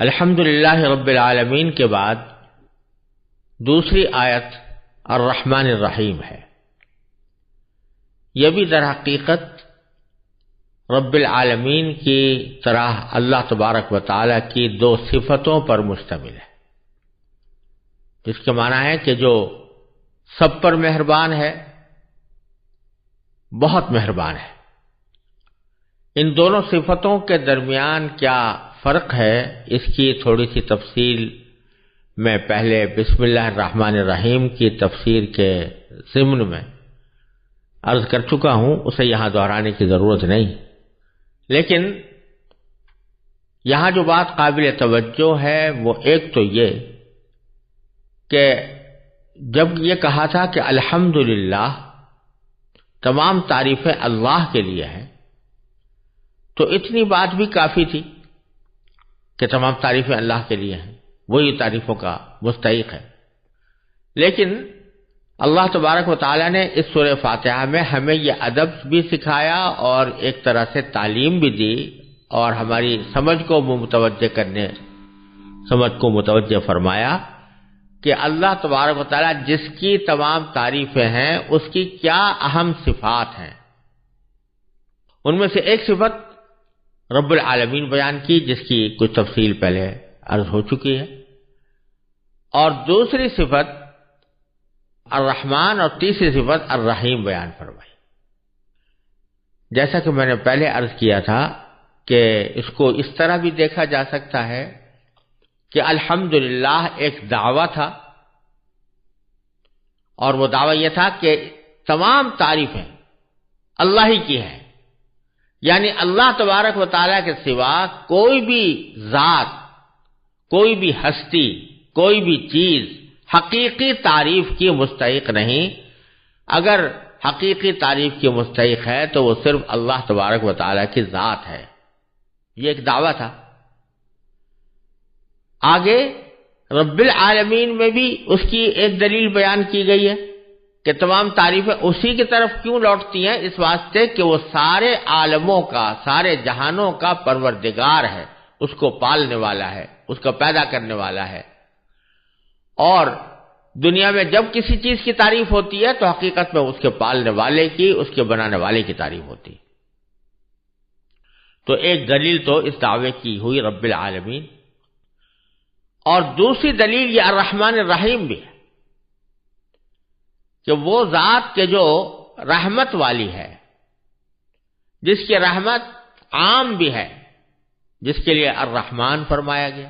الحمدللہ رب العالمین کے بعد دوسری آیت الرحمن الرحیم ہے۔ یہ بھی در حقیقت رب العالمین کی طرح اللہ تبارک و تعالی کی دو صفتوں پر مشتمل ہے، جس کے معنی ہے کہ جو سب پر مہربان ہے، بہت مہربان ہے۔ ان دونوں صفتوں کے درمیان کیا فرق ہے، اس کی تھوڑی سی تفصیل میں پہلے بسم اللہ الرحمن الرحیم کی تفسیر کے ضمن میں عرض کر چکا ہوں، اسے یہاں دہرانے کی ضرورت نہیں، لیکن یہاں جو بات قابل توجہ ہے وہ ایک تو یہ کہ جب یہ کہا تھا کہ الحمدللہ تمام تعریفیں اللہ کے لیے ہیں، تو اتنی بات بھی کافی تھی کہ تمام تعریفیں اللہ کے لیے ہیں، وہی تعریفوں کا مستحق ہے۔ لیکن اللہ تبارک و تعالی نے اس سورہ فاتحہ میں ہمیں یہ ادب بھی سکھایا اور ایک طرح سے تعلیم بھی دی اور ہماری سمجھ کو متوجہ فرمایا کہ اللہ تبارک و تعالی جس کی تمام تعریفیں ہیں اس کی کیا اہم صفات ہیں۔ ان میں سے ایک صفت رب العالمین بیان کی، جس کی کچھ تفصیل پہلے عرض ہو چکی ہے، اور دوسری صفت الرحمن اور تیسری صفت الرحیم بیان فرمائی۔ جیسا کہ میں نے پہلے عرض کیا تھا کہ اس کو اس طرح بھی دیکھا جا سکتا ہے کہ الحمدللہ ایک دعویٰ تھا، اور وہ دعویٰ یہ تھا کہ تمام تعریفیں اللہ ہی کی ہیں، یعنی اللہ تبارک و تعالیٰ کے سوا کوئی بھی ذات، کوئی بھی ہستی، کوئی بھی چیز حقیقی تعریف کی مستحق نہیں۔ اگر حقیقی تعریف کی مستحق ہے تو وہ صرف اللہ تبارک و تعالیٰ کی ذات ہے۔ یہ ایک دعویٰ تھا۔ آگے رب العالمین میں بھی اس کی ایک دلیل بیان کی گئی ہے کہ تمام تعریفیں اسی کی طرف کیوں لوٹتی ہیں، اس واسطے کہ وہ سارے عالموں کا، سارے جہانوں کا پروردگار ہے، اس کو پالنے والا ہے، اس کو پیدا کرنے والا ہے۔ اور دنیا میں جب کسی چیز کی تعریف ہوتی ہے تو حقیقت میں اس کے پالنے والے کی، اس کے بنانے والے کی تعریف ہوتی ہے۔ تو ایک دلیل تو اس دعوے کی ہوئی رب العالمین، اور دوسری دلیل یہ الرحمن الرحیم بھی ہے کہ وہ ذات کے جو رحمت والی ہے، جس کی رحمت عام بھی ہے، جس کے لیے الرحمن فرمایا گیا،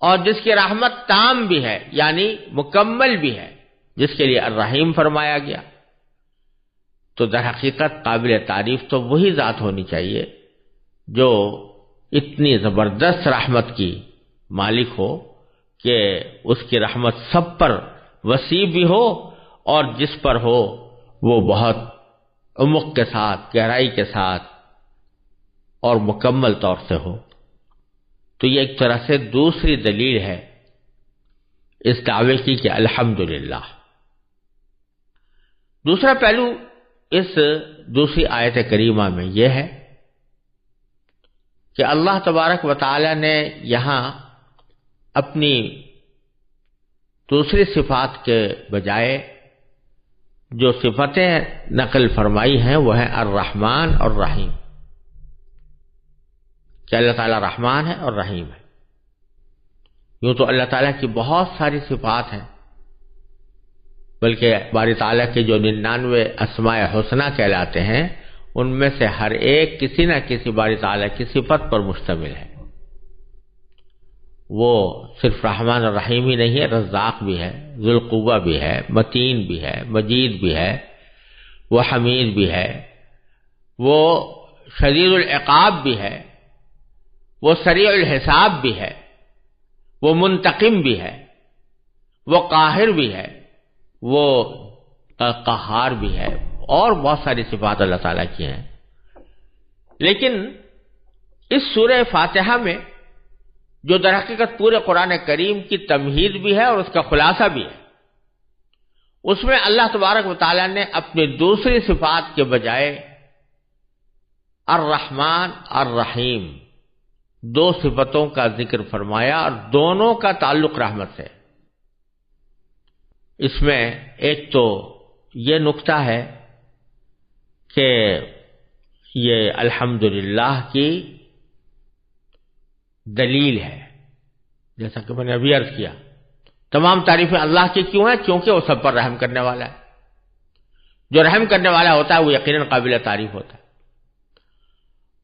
اور جس کی رحمت تام بھی ہے یعنی مکمل بھی ہے، جس کے لیے الرحیم فرمایا گیا۔ تو در حقیقت قابل تعریف تو وہی ذات ہونی چاہیے جو اتنی زبردست رحمت کی مالک ہو کہ اس کی رحمت سب پر وسیع بھی ہو، اور جس پر ہو وہ بہت عمق کے ساتھ، گہرائی کے ساتھ اور مکمل طور سے ہو۔ تو یہ ایک طرح سے دوسری دلیل ہے اس دعوے کی کہ الحمدللہ۔ دوسرا پہلو اس دوسری آیت کریمہ میں یہ ہے کہ اللہ تبارک و تعالی نے یہاں اپنی دوسری صفات کے بجائے جو صفتیں نقل فرمائی ہیں وہ ہیں الرحمن اور رحیم، کہ اللہ تعالیٰ رحمان ہے اور رحیم ہے۔ یوں تو اللہ تعالیٰ کی بہت ساری صفات ہیں، بلکہ باری تعالیٰ کے جو 99 اسماء حسنہ کہلاتے ہیں ان میں سے ہر ایک کسی نہ کسی باری تعالیٰ کی صفت پر مشتمل ہے۔ وہ صرف رحمان اور رحیم ہی نہیں ہے، رزاق بھی ہے، ذو القوہ بھی ہے، متین بھی ہے، مجید بھی ہے، وہ حمید بھی ہے، وہ شدید العقاب بھی ہے، وہ سریع الحساب بھی ہے، وہ منتقم بھی ہے، وہ قاہر بھی ہے، وہ قہار بھی ہے، اور بہت ساری صفات اللہ تعالیٰ کی ہیں۔ لیکن اس سورہ فاتحہ میں جو در حقیقت پورے قرآن کریم کی تمہید بھی ہے اور اس کا خلاصہ بھی ہے، اس میں اللہ تبارک و تعالیٰ نے اپنی دوسری صفات کے بجائے الرحمن الرحیم دو صفتوں کا ذکر فرمایا اور دونوں کا تعلق رحمت سے۔ اس میں ایک تو یہ نقطہ ہے کہ یہ الحمدللہ کی دلیل ہے، جیسا کہ میں نے ابھی عرض کیا، تمام تعریفیں اللہ کی کیوں ہیں؟ کیونکہ وہ سب پر رحم کرنے والا ہے۔ جو رحم کرنے والا ہوتا ہے وہ یقیناً قابل تعریف ہوتا ہے۔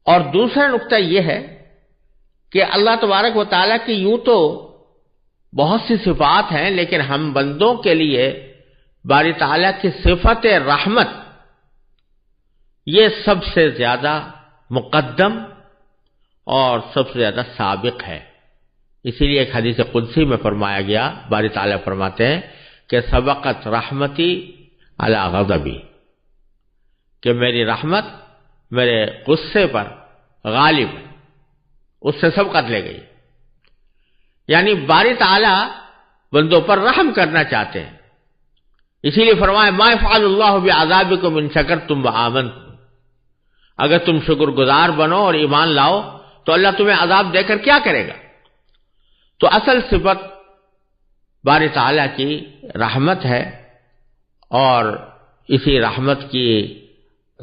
اور دوسرا نقطہ یہ ہے کہ اللہ تبارک و تعالیٰ کی یوں تو بہت سی صفات ہیں، لیکن ہم بندوں کے لیے باری تعالیٰ کی صفت رحمت یہ سب سے زیادہ مقدم اور سب سے زیادہ سابق ہے۔ اسی لیے ایک حدیث قدسی میں فرمایا گیا، باری تعالیٰ فرماتے ہیں کہ سبقت رحمتی علی غضبی، کہ میری رحمت میرے غصے پر غالب ہے، اس سے سبقت لے گئی۔ یعنی باری تعالیٰ بندوں پر رحم کرنا چاہتے ہیں، اسی لیے فرمایا ما یفعل اللہ بعذابکم ان شکرتم وآمنتم، اگر تم شکر گزار بنو اور ایمان لاؤ تو اللہ تمہیں عذاب دے کر کیا کرے گا؟ تو اصل صفت باری تعالیٰ کی رحمت ہے، اور اسی رحمت کی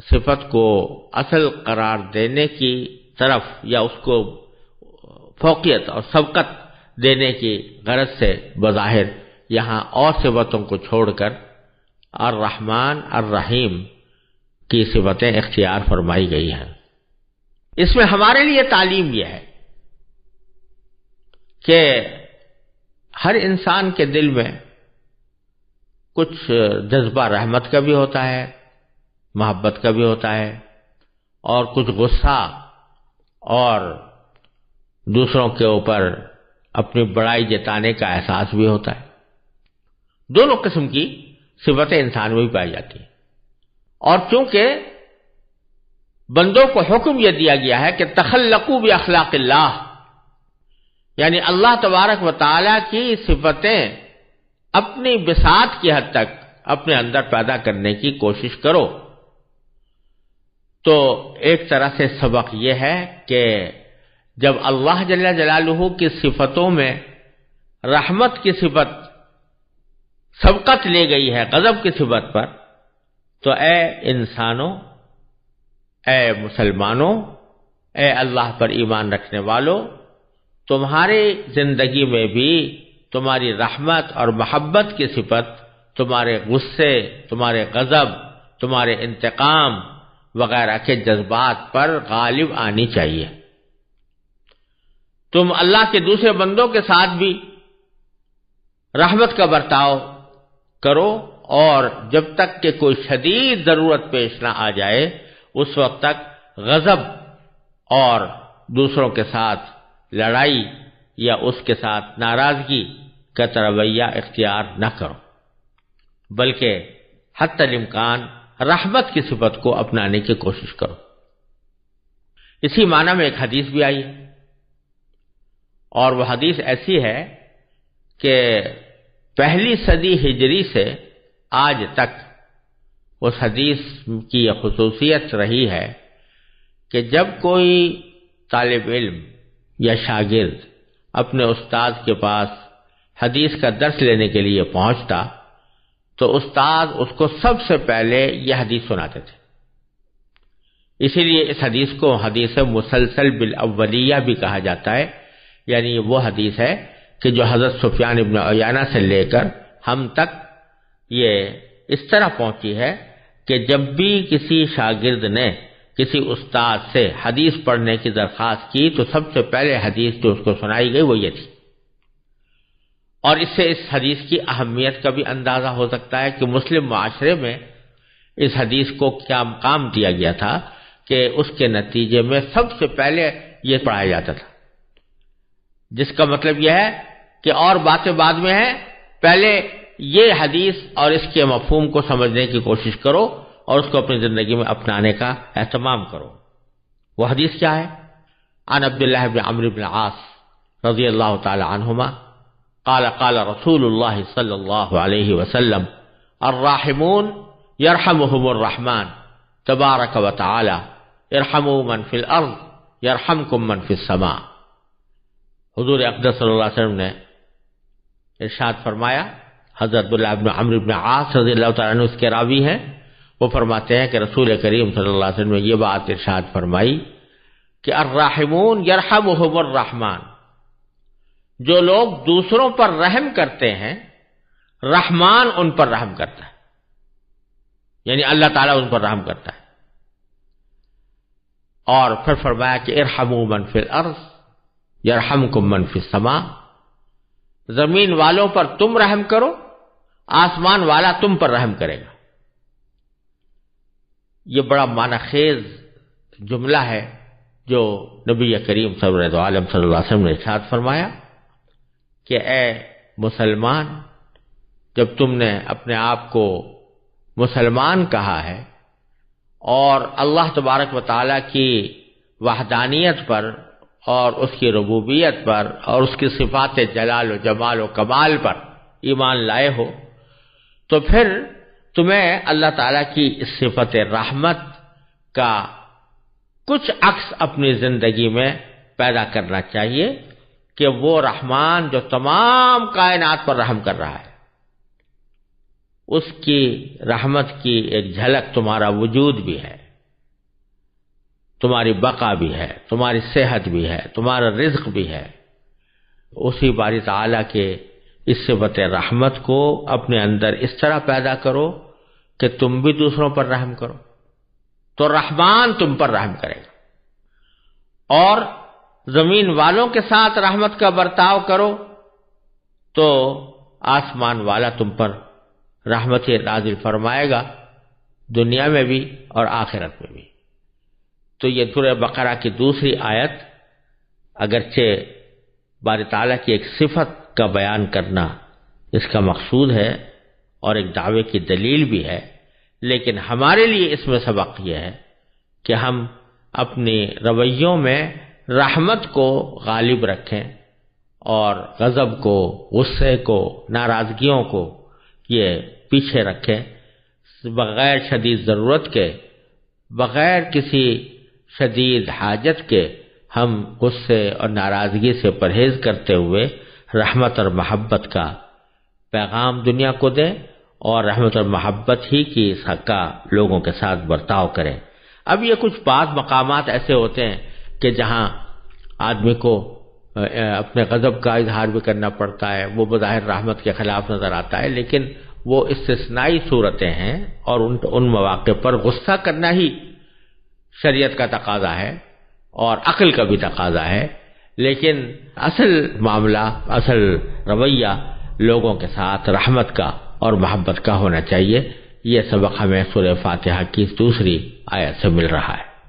صفت کو اصل قرار دینے کی طرف یا اس کو فوقیت اور سبقت دینے کی غرض سے بظاہر یہاں اور صفتوں کو چھوڑ کر الرحمن الرحیم کی صفتیں اختیار فرمائی گئی ہیں۔ اس میں ہمارے لیے تعلیم یہ ہے کہ ہر انسان کے دل میں کچھ جذبہ رحمت کا بھی ہوتا ہے، محبت کا بھی ہوتا ہے، اور کچھ غصہ اور دوسروں کے اوپر اپنی بڑائی جتانے کا احساس بھی ہوتا ہے۔ دونوں قسم کی صفتیں انسان میں بھی پائی جاتی ہیں، اور چونکہ بندوں کو حکم یہ دیا گیا ہے کہ تخلقوا باخلاق اللہ، یعنی اللہ تبارک و تعالی کی صفتیں اپنی بساط کی حد تک اپنے اندر پیدا کرنے کی کوشش کرو، تو ایک طرح سے سبق یہ ہے کہ جب اللہ جل جلالہ کی صفتوں میں رحمت کی صفت سبقت لے گئی ہے غضب کی صفت پر، تو اے انسانوں، اے مسلمانوں، اے اللہ پر ایمان رکھنے والوں، تمہاری زندگی میں بھی تمہاری رحمت اور محبت کی صفت تمہارے غصے، تمہارے غضب، تمہارے انتقام وغیرہ کے جذبات پر غالب آنی چاہیے۔ تم اللہ کے دوسرے بندوں کے ساتھ بھی رحمت کا برتاؤ کرو، اور جب تک کہ کوئی شدید ضرورت پیش نہ آ جائے اس وقت تک غضب اور دوسروں کے ساتھ لڑائی یا اس کے ساتھ ناراضگی کا رویہ اختیار نہ کرو، بلکہ حتی الامکان رحمت کی صفت کو اپنانے کی کوشش کرو۔ اسی معنی میں ایک حدیث بھی آئی ہے، اور وہ حدیث ایسی ہے کہ پہلی صدی ہجری سے آج تک اس حدیث کی یہ خصوصیت رہی ہے کہ جب کوئی طالب علم یا شاگرد اپنے استاد کے پاس حدیث کا درس لینے کے لیے پہنچتا تو استاد اس کو سب سے پہلے یہ حدیث سناتے تھے۔ اسی لیے اس حدیث کو حدیث مسلسل بالاولیہ بھی کہا جاتا ہے، یعنی وہ حدیث ہے کہ جو حضرت سفیان ابن عیینہ سے لے کر ہم تک یہ اس طرح پہنچی ہے کہ جب بھی کسی شاگرد نے کسی استاد سے حدیث پڑھنے کی درخواست کی تو سب سے پہلے حدیث جو اس کو سنائی گئی وہ یہ تھی۔ اور اس سے اس حدیث کی اہمیت کا بھی اندازہ ہو سکتا ہے کہ مسلم معاشرے میں اس حدیث کو کیا مقام دیا گیا تھا کہ اس کے نتیجے میں سب سے پہلے یہ پڑھایا جاتا تھا، جس کا مطلب یہ ہے کہ اور باتیں بعد میں ہیں، پہلے یہ حدیث اور اس کے مفہوم کو سمجھنے کی کوشش کرو اور اس کو اپنی زندگی میں اپنانے کا اہتمام کرو۔ وہ حدیث کیا ہے؟ عن عبداللہ بن عمرو بن العاص رضی اللہ تعالی عنہما قال قال رسول اللہ صلی اللہ علیہ وسلم الراحمون یرحمهم الرحمن تبارک و تعالی ارحموا من فی الارض یرحمکم من فی السماء۔ حضور اقدس صلی اللہ علیہ وسلم نے ارشاد فرمایا، حضرت عبداللہ بن عمرو بن عاص رضی اللہ تعالیٰ عنہ اس کے راوی ہیں، وہ فرماتے ہیں کہ رسول کریم صلی اللہ علیہ وسلم نے یہ بات ارشاد فرمائی کہ الراحمون یرحمہم الرحمن، جو لوگ دوسروں پر رحم کرتے ہیں رحمان ان پر رحم کرتا ہے، یعنی اللہ تعالیٰ ان پر رحم کرتا ہے۔ اور پھر فرمایا کہ ارحموا من فی الارض یرحمکم من فی السماء، زمین والوں پر تم رحم کرو، آسمان والا تم پر رحم کرے گا۔ یہ بڑا معنی خیز جملہ ہے جو نبی کریم صلی اللہ علیہ وسلم نے ارشاد فرمایا کہ اے مسلمان، جب تم نے اپنے آپ کو مسلمان کہا ہے اور اللہ تبارک و تعالیٰ کی وحدانیت پر اور اس کی ربوبیت پر اور اس کی صفات جلال و جمال و کمال پر ایمان لائے ہو، تو پھر تمہیں اللہ تعالیٰ کی اس صفت رحمت کا کچھ عکس اپنی زندگی میں پیدا کرنا چاہیے کہ وہ رحمان جو تمام کائنات پر رحم کر رہا ہے، اس کی رحمت کی ایک جھلک تمہارا وجود بھی ہے، تمہاری بقا بھی ہے، تمہاری صحت بھی ہے، تمہارا رزق بھی ہے۔ اسی باری تعالیٰ کے اس صفت رحمت کو اپنے اندر اس طرح پیدا کرو کہ تم بھی دوسروں پر رحم کرو، تو رحمان تم پر رحم کرے گا۔ اور زمین والوں کے ساتھ رحمت کا برتاؤ کرو تو آسمان والا تم پر رحمت نازل فرمائے گا، دنیا میں بھی اور آخرت میں بھی۔ تو یہ سورہ بقرہ کی دوسری آیت اگرچہ باری تعالیٰ کی ایک صفت کا بیان کرنا اس کا مقصود ہے اور ایک دعوے کی دلیل بھی ہے، لیکن ہمارے لیے اس میں سبق یہ ہے کہ ہم اپنی رویوں میں رحمت کو غالب رکھیں اور غضب کو، غصے کو، ناراضگیوں کو یہ پیچھے رکھیں، بغیر شدید ضرورت کے، بغیر کسی شدید حاجت کے ہم غصے اور ناراضگی سے پرہیز کرتے ہوئے رحمت اور محبت کا پیغام دنیا کو دیں اور رحمت اور محبت ہی کی کا لوگوں کے ساتھ برتاؤ کریں۔ اب یہ کچھ بعض مقامات ایسے ہوتے ہیں کہ جہاں آدمی کو اپنے غضب کا اظہار بھی کرنا پڑتا ہے، وہ بظاہر رحمت کے خلاف نظر آتا ہے، لیکن وہ استثنائی صورتیں ہیں اور ان مواقع پر غصہ کرنا ہی شریعت کا تقاضا ہے اور عقل کا بھی تقاضا ہے، لیکن اصل معاملہ، اصل رویہ لوگوں کے ساتھ رحمت کا اور محبت کا ہونا چاہیے۔ یہ سبق ہمیں سورہ فاتحہ کی دوسری آیت سے مل رہا ہے۔